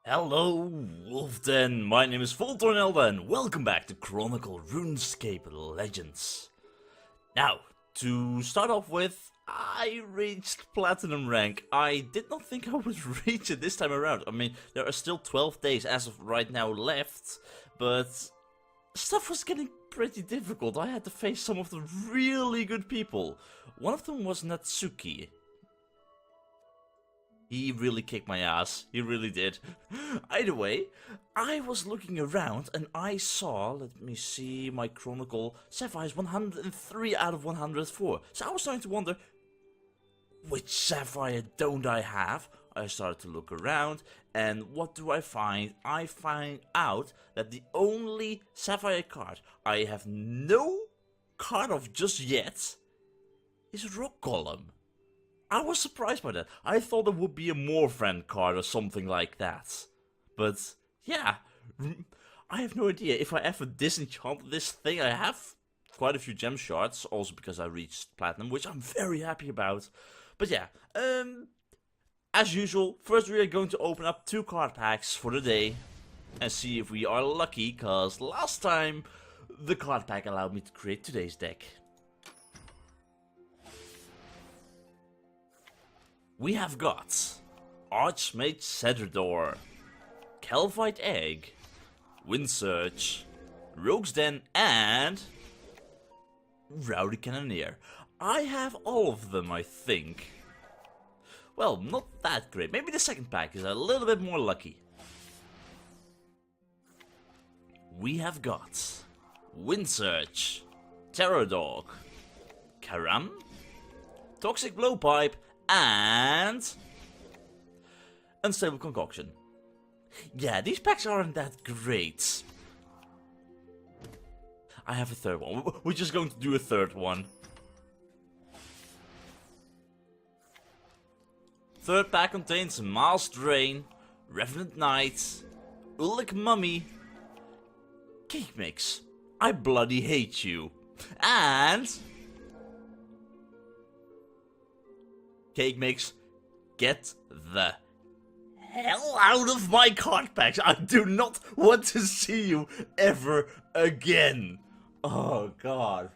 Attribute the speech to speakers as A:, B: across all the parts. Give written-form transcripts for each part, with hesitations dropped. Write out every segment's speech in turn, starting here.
A: Hello, Wolfden. My name is Voltorn Elda, and welcome back to Chronicle Runescape Legends. Now, to start off with, I reached Platinum rank. I did not think I would reach it this time around. I mean, there are still 12 days as of right now left, but stuff was getting pretty difficult. I had to face some of the really good people. One of them was Natsuki. He really kicked my ass, he really did. Either way, I was looking around and I saw, let me see, my Chronicle, Sapphire is 103 out of 104. So I was starting to wonder, which Sapphire don't I have? I started to look around, and what do I find? I find out that the only Sapphire card I have no card of just yet is Rock Golem. I was surprised by that. I thought it would be a More Friend card or something like that. But, yeah, I have no idea. If I ever disenchant this thing, I have quite a few gem shards, also because I reached Platinum, which I'm very happy about. But yeah, as usual, first we are going to open up 2 card packs for the day and see if we are lucky, because last time the card pack allowed me to create today's deck. We have got Archmage Cedrador, Kalphite Egg, Windsurge, Rogue's Den, and Rowdy Cannoneer. I have all of them, I think. Well, not that great. Maybe the second pack is a little bit more lucky. We have got Windsurge, Terror Dog, Karam, Toxic Blowpipe, and Unstable Concoction. Yeah, these packs aren't that great. I have a third one. We're just going to do a third one. Third pack contains Masked Drain, Revenant Knight, Ulik Mummy, Cake Mix, I bloody hate you, and Cake Mix, get the hell out of my card packs. I do not want to see you ever again. Oh god.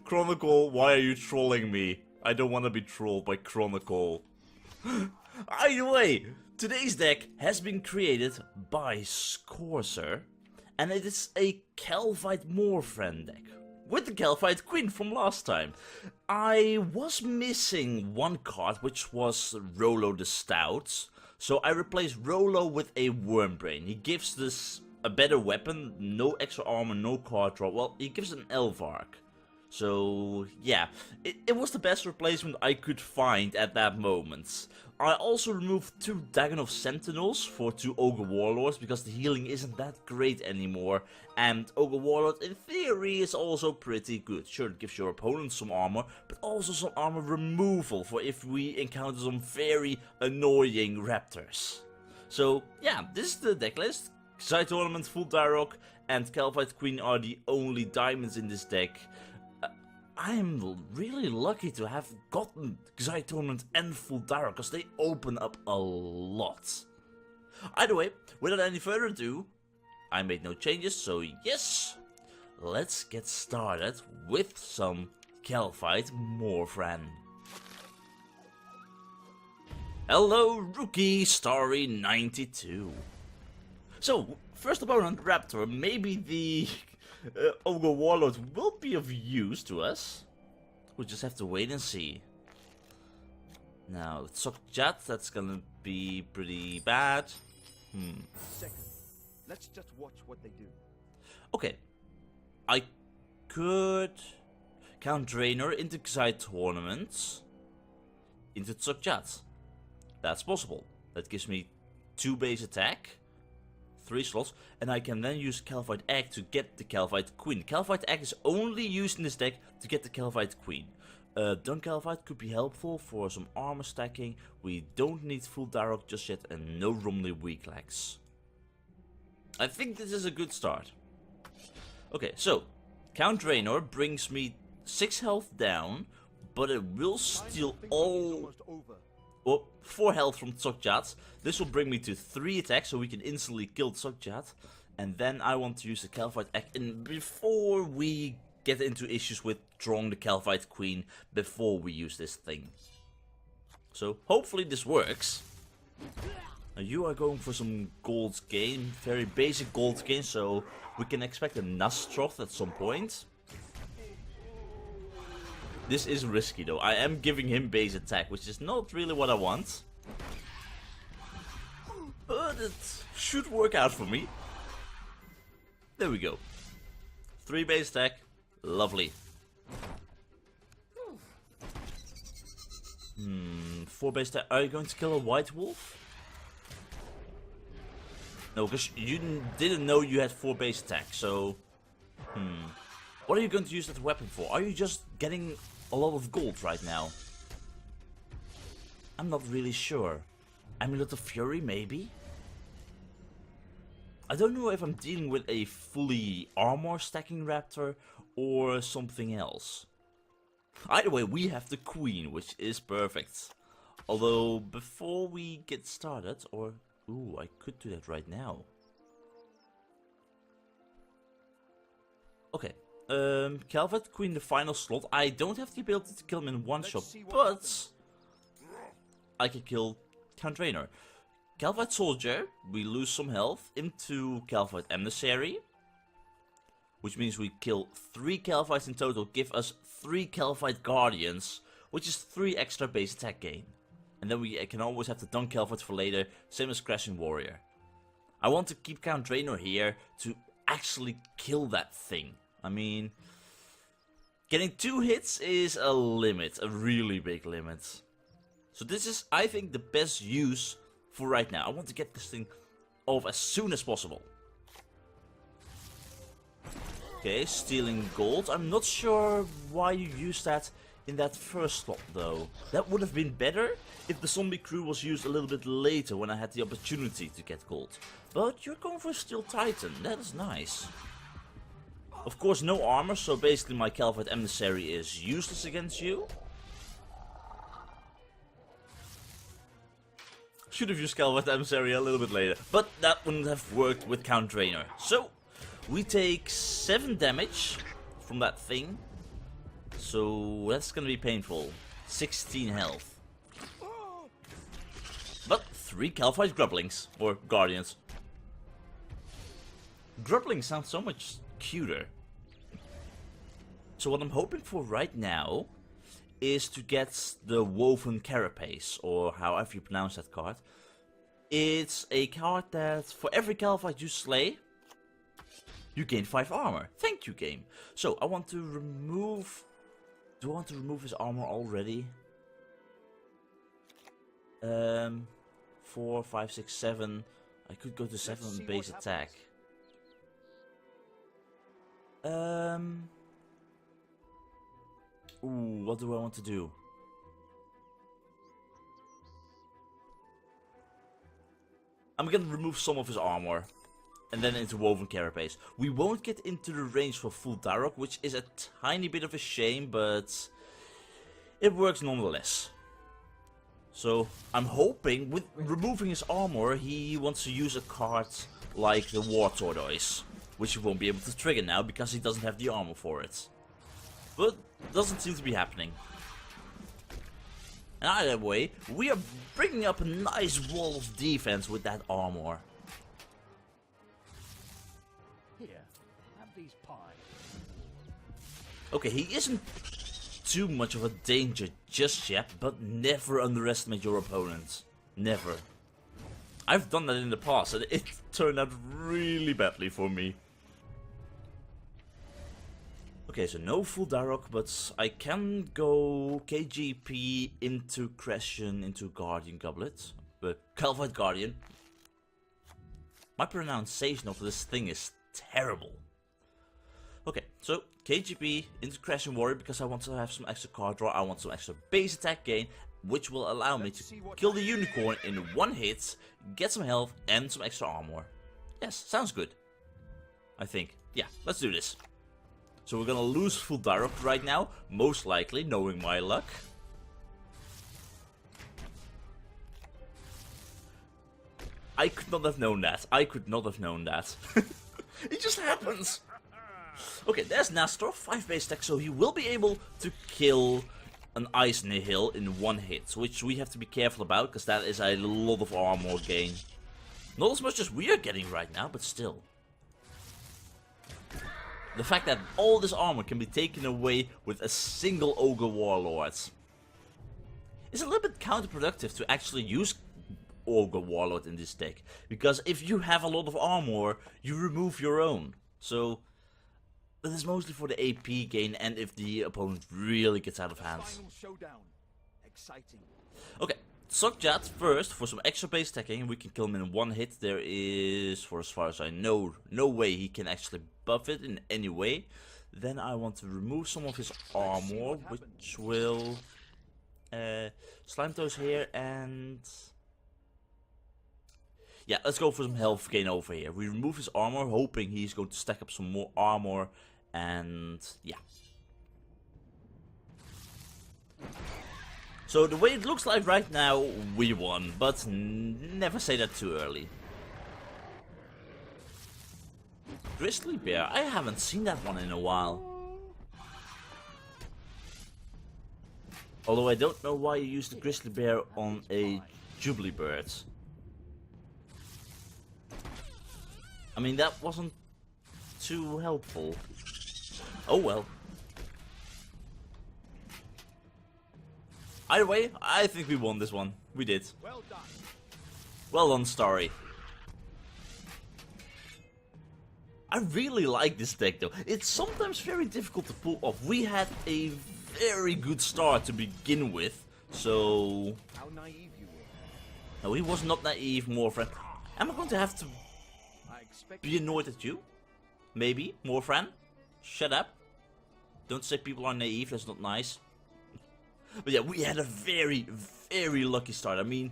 A: Chronicle, why are you trolling me? I don't want to be trolled by Chronicle. Either way, today's deck has been created by Scorcer, and it is a Kalphite More Friend deck with the Kalphite Queen from last time. I was missing one card, which was Rollo the Stout, so I replaced Rollo with a Wormbrain. He gives this a better weapon, no extra armor, no card draw. Well, he gives an Elvark. So, yeah, it was the best replacement I could find at that moment. I also removed 2 Dagonov Sentinels for 2 Ogre Warlords, because the healing isn't that great anymore, and Ogre Warlord in theory is also pretty good. Sure, it gives your opponent some armor, but also some armor removal for if we encounter some very annoying raptors. So, yeah, this is the deck list. Side Tournament, Full Darok, and Kalphite Queen are the only diamonds in this deck. I'm really lucky to have gotten Xyz Tournament and Full Darok, because they open up a lot. Either way, without any further ado, I made no changes, so yes, let's get started with some Kalphite More Friend. Hello, Rookie Story 92. So, first opponent Raptor, maybe the Ogre Warlord will be of use to us. We'll just have to wait and see. Now, Sokjat, that's gonna be pretty bad.
B: Second, let's just watch what they do.
A: Okay. I could count Draenor into Xyz Tournament into Sokjat. That's possible. That gives me 2 base attack, 3 slots, and I can then use Kalphite Egg to get the Kalphite Queen. Kalphite Egg is only used in this deck to get the Kalphite Queen. Dun Kalphite could be helpful for some armor stacking. We don't need Full Darok just yet, and no Romley weak legs. I think this is a good start. Okay, so Count Draenor brings me 6 health down, but it will steal all Oh, 4 health from Tsokjat. This will bring me to 3 attacks, so we can instantly kill Tsokjat. And then I want to use the Kalphite Egg before we get into issues with drawing the Kalphite Queen before we use this thing. So hopefully this works. Now you are going for some gold gain, very basic gold gain, so we can expect a Nastroth at some point. This is risky though. I am giving him base attack, which is not really what I want. But it should work out for me. There we go. 3 base attack. Lovely. 4 base attack. Are you going to kill a white wolf? No, because you didn't know you had 4 base attack, so... What are you going to use that weapon for? Are you just getting a lot of gold right now? I'm not really sure. Amulet of Fury, maybe? I don't know if I'm dealing with a fully armor stacking raptor or something else. Either way, we have the Queen, which is perfect. Although, before we get started, or... Ooh, I could do that right now. Okay. Kalphite Queen, the final slot. I don't have the ability to kill him in one shot, but... I can kill Count Raynor. Kalphite Soldier, we lose some health into Kalphite Emmisary. Which means we kill 3 Kalphites in total, give us 3 Kalphite Guardians, which is 3 extra base attack gain. And then we can always have the Dunk Kalphite for later, same as Crashing Warrior. I want to keep Count Raynor here to actually kill that thing. I mean, getting 2 hits is a limit, a really big limit. So this is, I think, the best use for right now. I want to get this thing off as soon as possible. Okay, stealing gold. I'm not sure why you used that in that first slot though. That would have been better if the zombie crew was used a little bit later when I had the opportunity to get gold. But you're going for Steel Titan, that is nice. Of course no armor, so basically my Kalphite Emissary is useless against you. Should have used Kalphite Emissary a little bit later, but that wouldn't have worked with Count Raynor. So, we take 7 damage from that thing. So, that's gonna be painful. 16 health. But 3 Kalphite Grublings, or Guardians. Grublings sound so much cuter. So what I'm hoping for right now is to get the Woven Carapace, or however you pronounce that card. It's a card that for every Kalphite you slay, you gain 5 armor. Thank you, game. So I want to remove... Do I want to remove his armor already? 4, 5, 6, 7. I could go to 7 on base attack. Ooh, what do I want to do? I'm gonna remove some of his armor. And then into Woven Carapace. We won't get into the range for full Darok, which is a tiny bit of a shame, but it works nonetheless. So I'm hoping with removing his armor, he wants to use a card like the War Tortoise, which he won't be able to trigger now because he doesn't have the armor for it. But doesn't seem to be happening. And either way, we are bringing up a nice wall of defense with that armor.
B: Here, have these pies.
A: Okay, he isn't too much of a danger just yet, but never underestimate your opponent. Never. I've done that in the past and it turned out really badly for me. Okay, so no full Darok, but I can go KGP into Crescent, into Guardian Goblet. Kalphite Guardian. My pronunciation of this thing is terrible. Okay, so KGP into Crescent Warrior because I want to have some extra card draw. I want some extra base attack gain, which will allow me to kill the unicorn in 1 hit, get some health and some extra armor. Yes, sounds good. I think. Yeah, let's do this. So we're gonna lose full Darok right now, most likely, knowing my luck. I could not have known that. I could not have known that. It just happens. Okay, there's Nestor, 5 base attack, so he will be able to kill an Ice Nihil in one hit, which we have to be careful about, because that is a lot of armor gain. Not as much as we are getting right now, but still. The fact that all this armor can be taken away with a single Ogre Warlord is a little bit counterproductive to actually use Ogre Warlord in this deck, because if you have a lot of armor, you remove your own. So that is mostly for the AP gain and if the opponent really gets out of hand.
B: Final showdown. Exciting.
A: Okay, Sockjat first for some extra base attacking. We can kill him in one hit. There is, for as far as I know, no way he can actually buff it in any way. Then I want to remove some of his armor, which will Slime Toes here and... yeah, let's go for some health gain over here. We remove his armor, hoping he's going to stack up some more armor, and yeah. So the way it looks like right now, we won, but never say that too early. Grizzly Bear, I haven't seen that one in a while. Although I don't know why you used the Grizzly Bear on a Jubilee Bird. I mean, that wasn't too helpful. Oh well. Either way, I think we won this one. We did.
B: Well done.
A: Well done, Starry. I really like this deck though. It's sometimes very difficult to pull off. We had a very good start to begin with, so...
B: How naive you were.
A: no, he was not naive, Morfran. Am I going to have to be annoyed at you? Maybe, Morfran? Shut up. Don't say people are naive, that's not nice. But yeah, we had a very, very lucky start. I mean,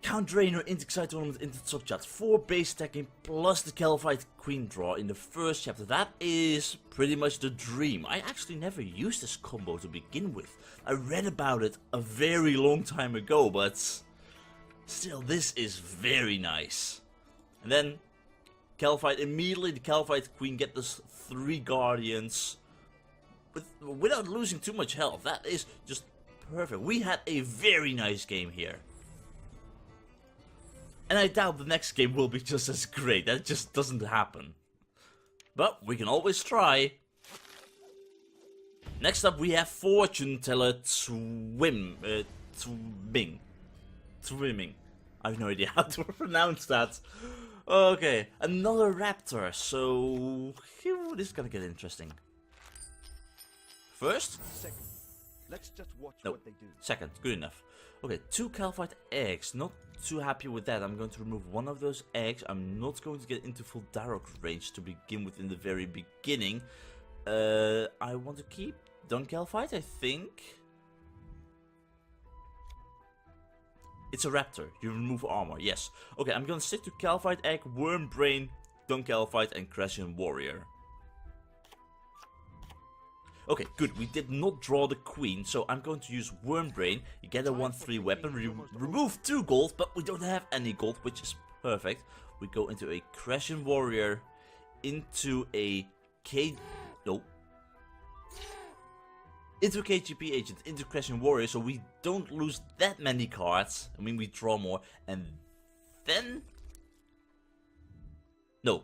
A: Count Drainer into Excite Tournament into Sockjat, 4 base attacking plus the Kalphite Queen draw in the first chapter. That is pretty much the dream. I actually never used this combo to begin with. I read about it a very long time ago, but still, this is very nice. And then Kalphite, immediately the Kalphite Queen get us 3 Guardians without losing too much health. That is just perfect. We had a very nice game here. And I doubt the next game will be just as great. That just doesn't happen. But we can always try. Next up we have Fortune Teller Swimming. I have no idea how to pronounce that. Okay, another raptor. So this is gonna get interesting. First?
B: Second. Let's just watch
A: No.
B: what they do.
A: Second, good enough. Okay, 2 Kalphite eggs. Not too happy with that. I'm going to remove one of those eggs. I'm not going to get into full direct range to begin with in the very beginning. I want to keep Dun Kalphite, I think. It's a raptor. You remove armor, yes. Okay, I'm going to stick to Kalphite egg, Worm Brain, Dun Kalphite, and Crescent Warrior. Okay, good. We did not draw the queen, so I'm going to use Wormbrain. You get a 1/3 weapon, remove 2 gold, but we don't have any gold, which is perfect. We go into a Crescent Warrior, into a into a KGP agent, into Crescent Warrior, so we don't lose that many cards. I mean, we draw more, and then... no.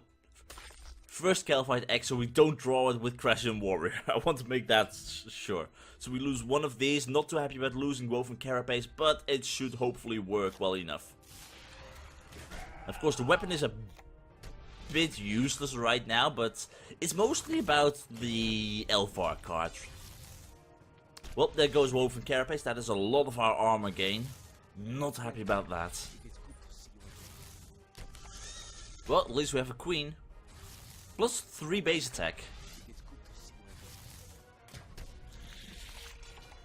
A: First Kalphite X, so we don't draw it with Crescent Warrior. I want to make that sure. So we lose one of these. Not too happy about losing Woven Carapace, but it should hopefully work well enough. Of course, the weapon is a bit useless right now, but it's mostly about the Elfar card. Well, there goes Woven Carapace. That is a lot of our armor gain. Not happy about that. Well, at least we have a queen. Plus 3 base attack.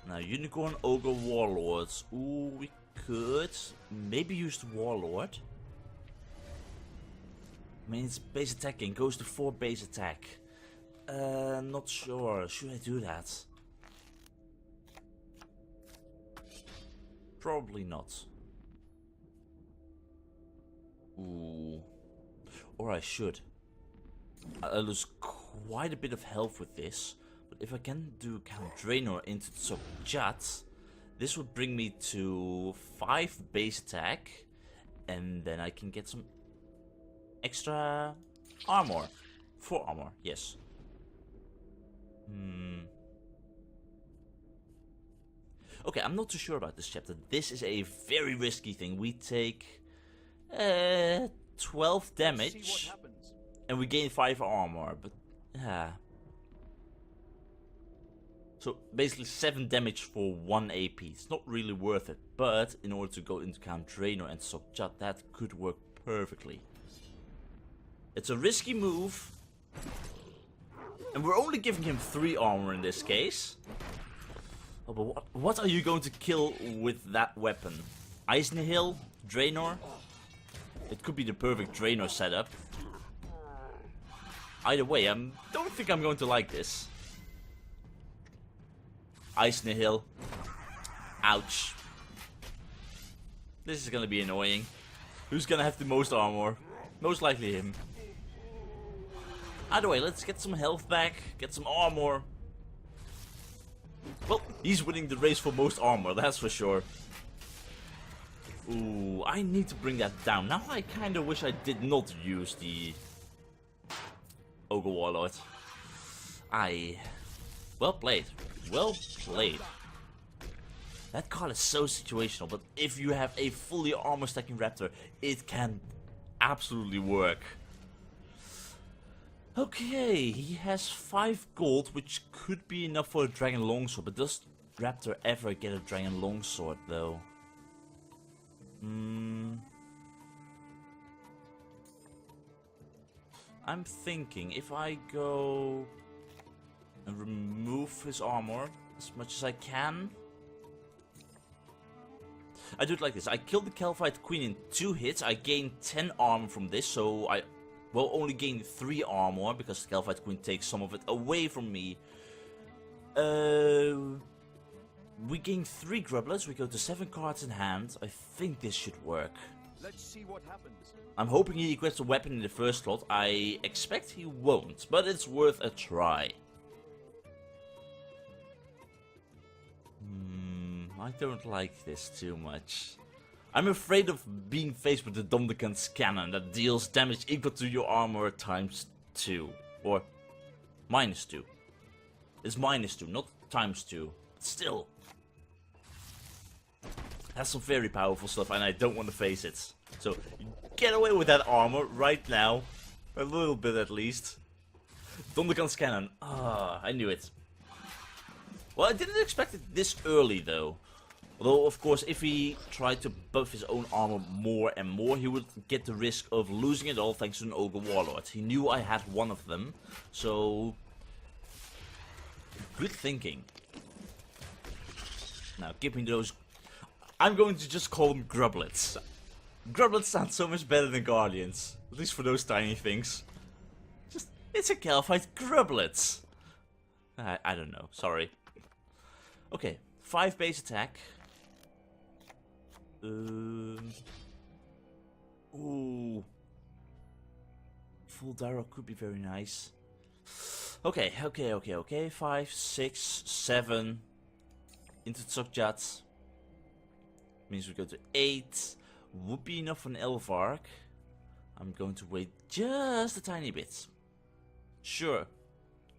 A: Now, Unicorn, Ogre, Warlords. Ooh, we could maybe use the Warlord. I mean, it's base attacking, goes to 4 base attack. Not sure. Should I do that? Probably not. Or I should. I lose quite a bit of health with this. But if I can do Count Draenor into Tsokjat, this would bring me to 5 base attack. And then I can get some extra armor. 4 armor, yes. Okay, I'm not too sure about this chapter. This is a very risky thing. We take 12 damage and we gain 5 armor, but so basically 7 damage for 1 AP. It's not really worth it, but in order to go into Count Draenor and Tsokjat, that could work perfectly. It's a risky move, and we're only giving him 3 armor in this case. Oh, but what are you going to kill with that weapon? Eisenhill? Draenor? It could be the perfect Draenor setup. Either way, I don't think I'm going to like this. Eisenhill. Ouch. This is gonna be annoying. Who's gonna have the most armor? Most likely him. Either way, let's get some health back, get some armor. Well, he's winning the race for most armor, that's for sure. Ooh, I need to bring that down. Now I kinda wish I did not use the Ogre Warlord. Well played. Well played. That card is so situational, but if you have a fully armor stacking raptor, it can absolutely work. Okay, he has 5 gold, which could be enough for a dragon longsword, but does raptor ever get a dragon longsword though? I'm thinking if I go and remove his armor as much as I can. I do it like this. I killed the Kalphite Queen in 2 hits. I gained 10 armor from this, so I will only gain 3 armor because the Kalphite Queen takes some of it away from me. We gain 3 grublets. We go to 7 cards in hand. I think this should work.
B: Let's see what happens.
A: I'm hoping he equips a weapon in the first slot. I expect he won't, but it's worth a try. I don't like this too much. I'm afraid of being faced with the Domdekan's cannon that deals damage equal to your armor times 2. Or minus 2. It's minus 2, not times 2. But still. That's some very powerful stuff and I don't want to face it. So, get away with that armor right now. A little bit at least. Domdekan's cannon. Ah, I knew it. Well, I didn't expect it this early though. Although, of course, if he tried to buff his own armor more and more, he would get the risk of losing it all thanks to an Ogre Warlord. He knew I had one of them, so good thinking. Now, give me those. I'm going to just call them grublets. Grublets sound so much better than guardians, at least for those tiny things. It's a Kalphite grublets. I don't know, sorry. Okay, 5 base attack. Ooh. Full Darrow could be very nice. Okay. 5, 6, 7. Into Tsokjat. Means we go to 8. Would be enough for an Elvark. I'm going to wait just a tiny bit. Sure.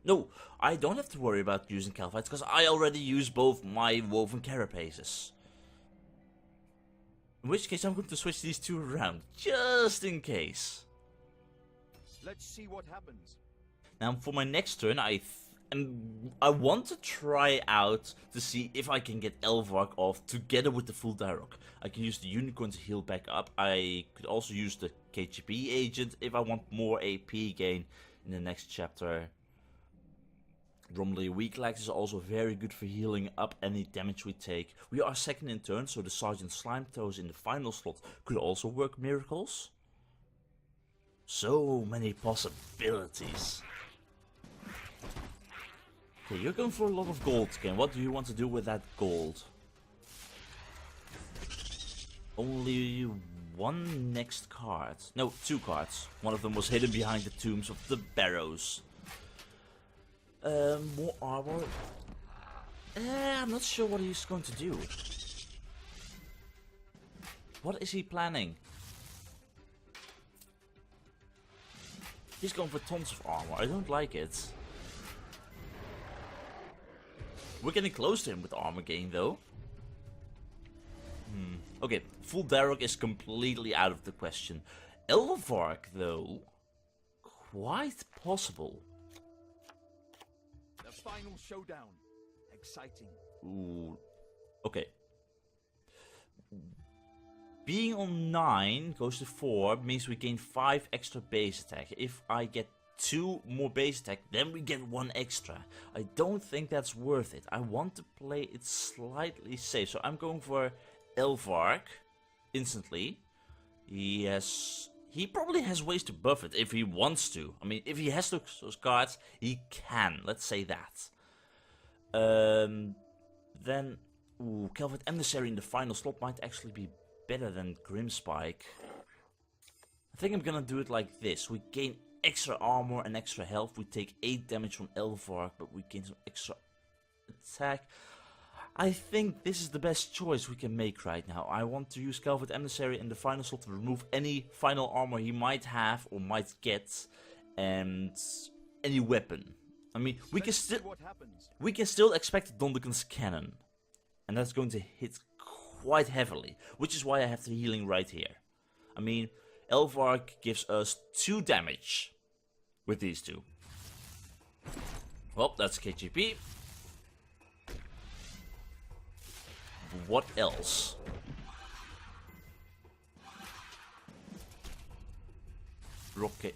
A: No, I don't have to worry about using Kalphites because I already use both my woven carapaces. In which case I'm going to switch these 2 around, just in case.
B: Let's see what happens.
A: Now for my next turn, I want to try out to see if I can get Elvark off together with the full Darok. I can use the Unicorn to heal back up. I could also use the KGB agent if I want more AP gain in the next chapter. Bromley Weak Legs is also very good for healing up any damage we take. We are second in turn, so the Sergeant Slime Toes in the final slot could also work miracles. So many possibilities. Okay, you're going for a lot of gold again. What do you want to do with that gold? Only one next card. No, two cards. One of them was hidden behind the tombs of the barrows. More armor. I'm not sure what he's going to do. What is he planning? He's going for tons of armor. I don't like it. We're getting close to him with armor gain though. Okay, full Darrock is completely out of the question. Elvark though, quite possible.
B: The final showdown. Exciting.
A: Ooh, okay. Being on 9 goes to 4 means we gain 5 extra base attack. If I get 2 more base attack, then we get 1 extra. I don't think that's worth it. I want to play it slightly safe, so I'm going for Elvark instantly. He probably has ways to buff it if he wants to. I mean, if he has those cards, he can. Let's say that. Then, Kalphite Emmisary in the final slot might actually be better than Grimspike. I think I'm gonna do it like this. We gain extra armor and extra health. We take 8 damage from Elvark, but we gain some extra attack. I think this is the best choice we can make right now. I want to use Kalphite Emissary in the final slot to remove any final armor he might have or might get, and any weapon. I mean, we can still expect Dondekon's cannon, and that's going to hit quite heavily, which is why I have the healing right here. I mean, Elvark gives us 2 damage with these two. Well, that's KGP. What else? Rocket.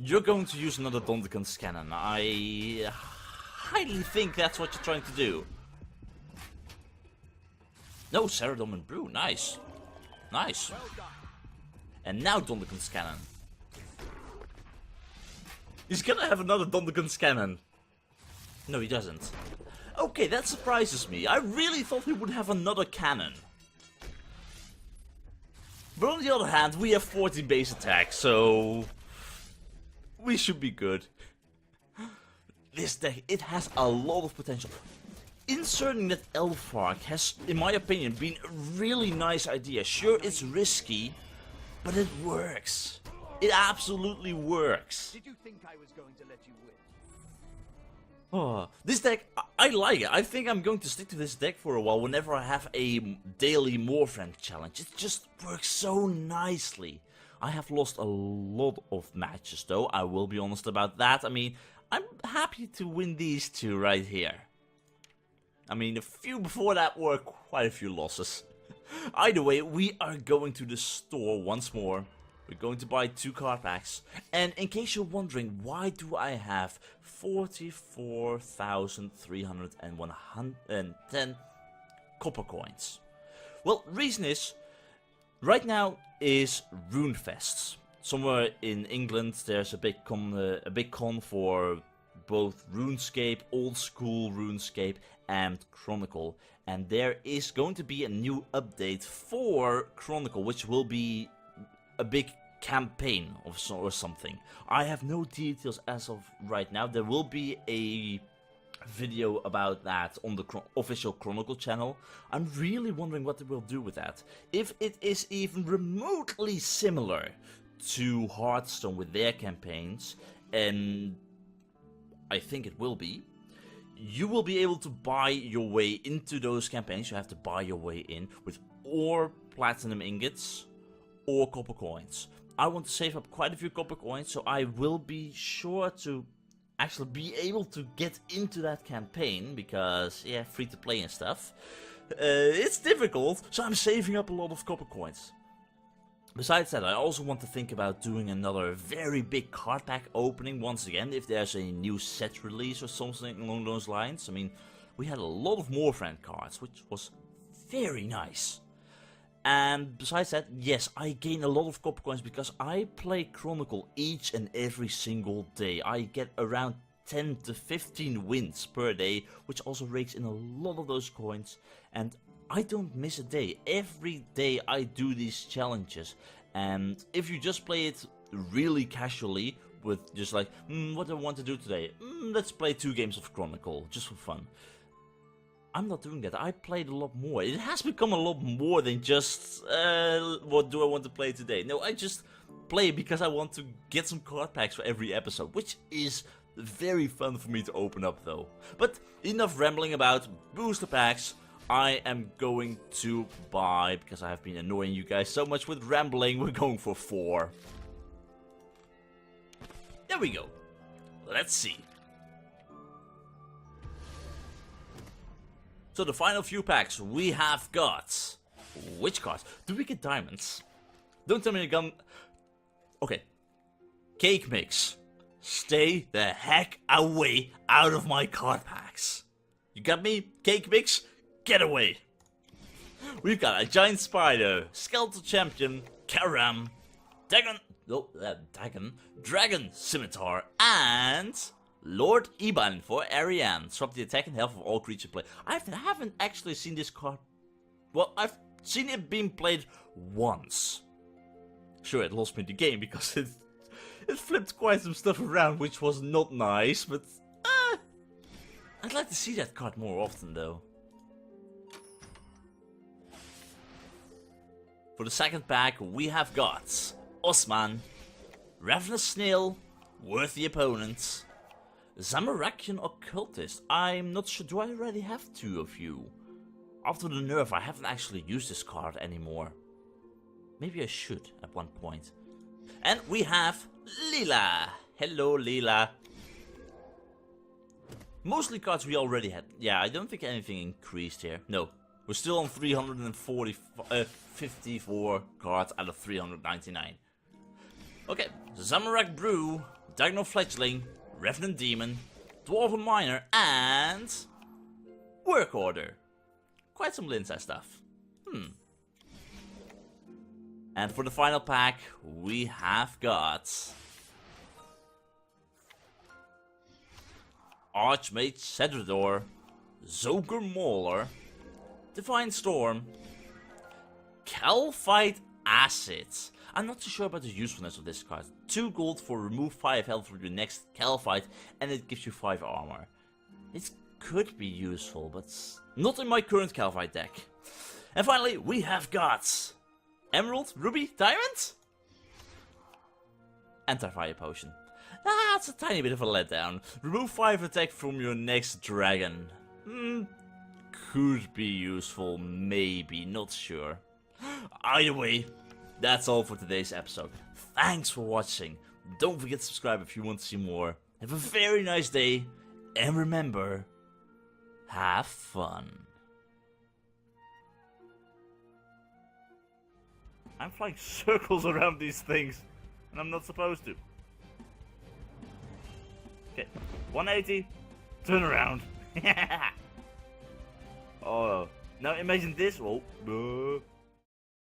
A: You're going to use another Dondekon's cannon. I highly think that's what you're trying to do. No, Ceradom and Brew. Nice. Nice. And now Dondekon's cannon. He's gonna have another Dondekon's cannon. No, he doesn't. Okay, that surprises me. I really thought he would have another cannon. But on the other hand, we have 14 base attack, so we should be good. This deck, it has a lot of potential. Inserting that Elvark has, in my opinion, been a really nice idea. Sure, it's risky, but it works. It absolutely works.
B: Did you think I was going to let you win?
A: Oh, this deck, I like it. I think I'm going to stick to this deck for a while whenever I have a daily Morphrend challenge. It just works so nicely. I have lost a lot of matches though, I will be honest about that. I mean, I'm happy to win these two right here. I mean, a few before that were quite a few losses. Either way, we are going to the store once more. We're going to buy 2 card packs. And in case you're wondering, why do I have 44,310 copper coins? Well, reason is, right now is Runefest. Somewhere in England there's a big con for both Runescape, old school Runescape, and Chronicle. And there is going to be a new update for Chronicle, which will be a big campaign or something. I have no details as of right now. There will be a video about that on the official Chronicle channel. I'm really wondering what they will do with that. If it is even remotely similar to Hearthstone with their campaigns, and I think it will be, you will be able to buy your way into those campaigns. You have to buy your way in with or platinum ingots or copper coins. I want to save up quite a few copper coins, so I will be sure to actually be able to get into that campaign, because, yeah, free to play and stuff. It's difficult, so I'm saving up a lot of copper coins. Besides that, I also want to think about doing another very big card pack opening once again, if there's a new set release or something along those lines. I mean, we had a lot of Morphrend cards, which was very nice. And besides that, yes, I gain a lot of copper coins because I play Chronicle each and every single day. I get around 10 to 15 wins per day, which also rakes in a lot of those coins. And I don't miss a day. Every day I do these challenges. And if you just play it really casually, with just like, what do I want to do today? Let's play 2 games of Chronicle, just for fun. I'm not doing that. I played a lot more. It has become a lot more than just, what do I want to play today? No, I just play because I want to get some card packs for every episode, which is very fun for me to open up though. But enough rambling about booster packs. I am going to buy, because I have been annoying you guys so much with rambling, we're going for 4. There we go. Let's see. So the final few packs we have got. Which cards? Do we get diamonds? Don't tell me the gun. Okay. Cake Mix. Stay the heck away out of my card packs. You got me? Cake Mix? Get away. We've got a Giant Spider, Skeletal Champion, Karam, Dragon Scimitar, and Lord Iban for Ariane. Swap the attack and health of all creature play. I haven't actually seen this card. Well, I've seen it being played once. Sure, it lost me the game because it flipped quite some stuff around, which was not nice, but I'd like to see that card more often though. For the second pack, we have got Osman, Ravenous Snail, Worthy Opponent, Zamorakian Occultist. I'm not sure, do I already have 2 of you? After the nerf, I haven't actually used this card anymore. Maybe I should at one point. And we have Leela. Hello, Leela. Mostly cards we already had. Yeah, I don't think anything increased here. No. We're still on 354 cards out of 399. Okay, Zamorak Brew, Diagonal Fledgling, Revenant Demon, Dwarven Miner, and Work Order. Quite some Lindsay stuff. And for the final pack, we have got Archmage Cedrador, Zoger Mauler, Divine Storm, Kalphite Acid. I'm not too sure about the usefulness of this card. 2 gold for remove 5 health from your next Kalphite, and it gives you 5 armor. It could be useful, but not in my current Kalphite deck. And finally, we have got Emerald, Ruby, Diamond? Anti-Fire Potion. That's a tiny bit of a letdown. Remove 5 attack from your next dragon. Could be useful, maybe, not sure. Either way, that's all for today's episode. Thanks for watching. Don't forget to subscribe if you want to see more. Have a very nice day, and remember, have fun. I'm flying circles around these things, and I'm not supposed to. Okay, 180, turn around. Oh, now imagine this. Oh,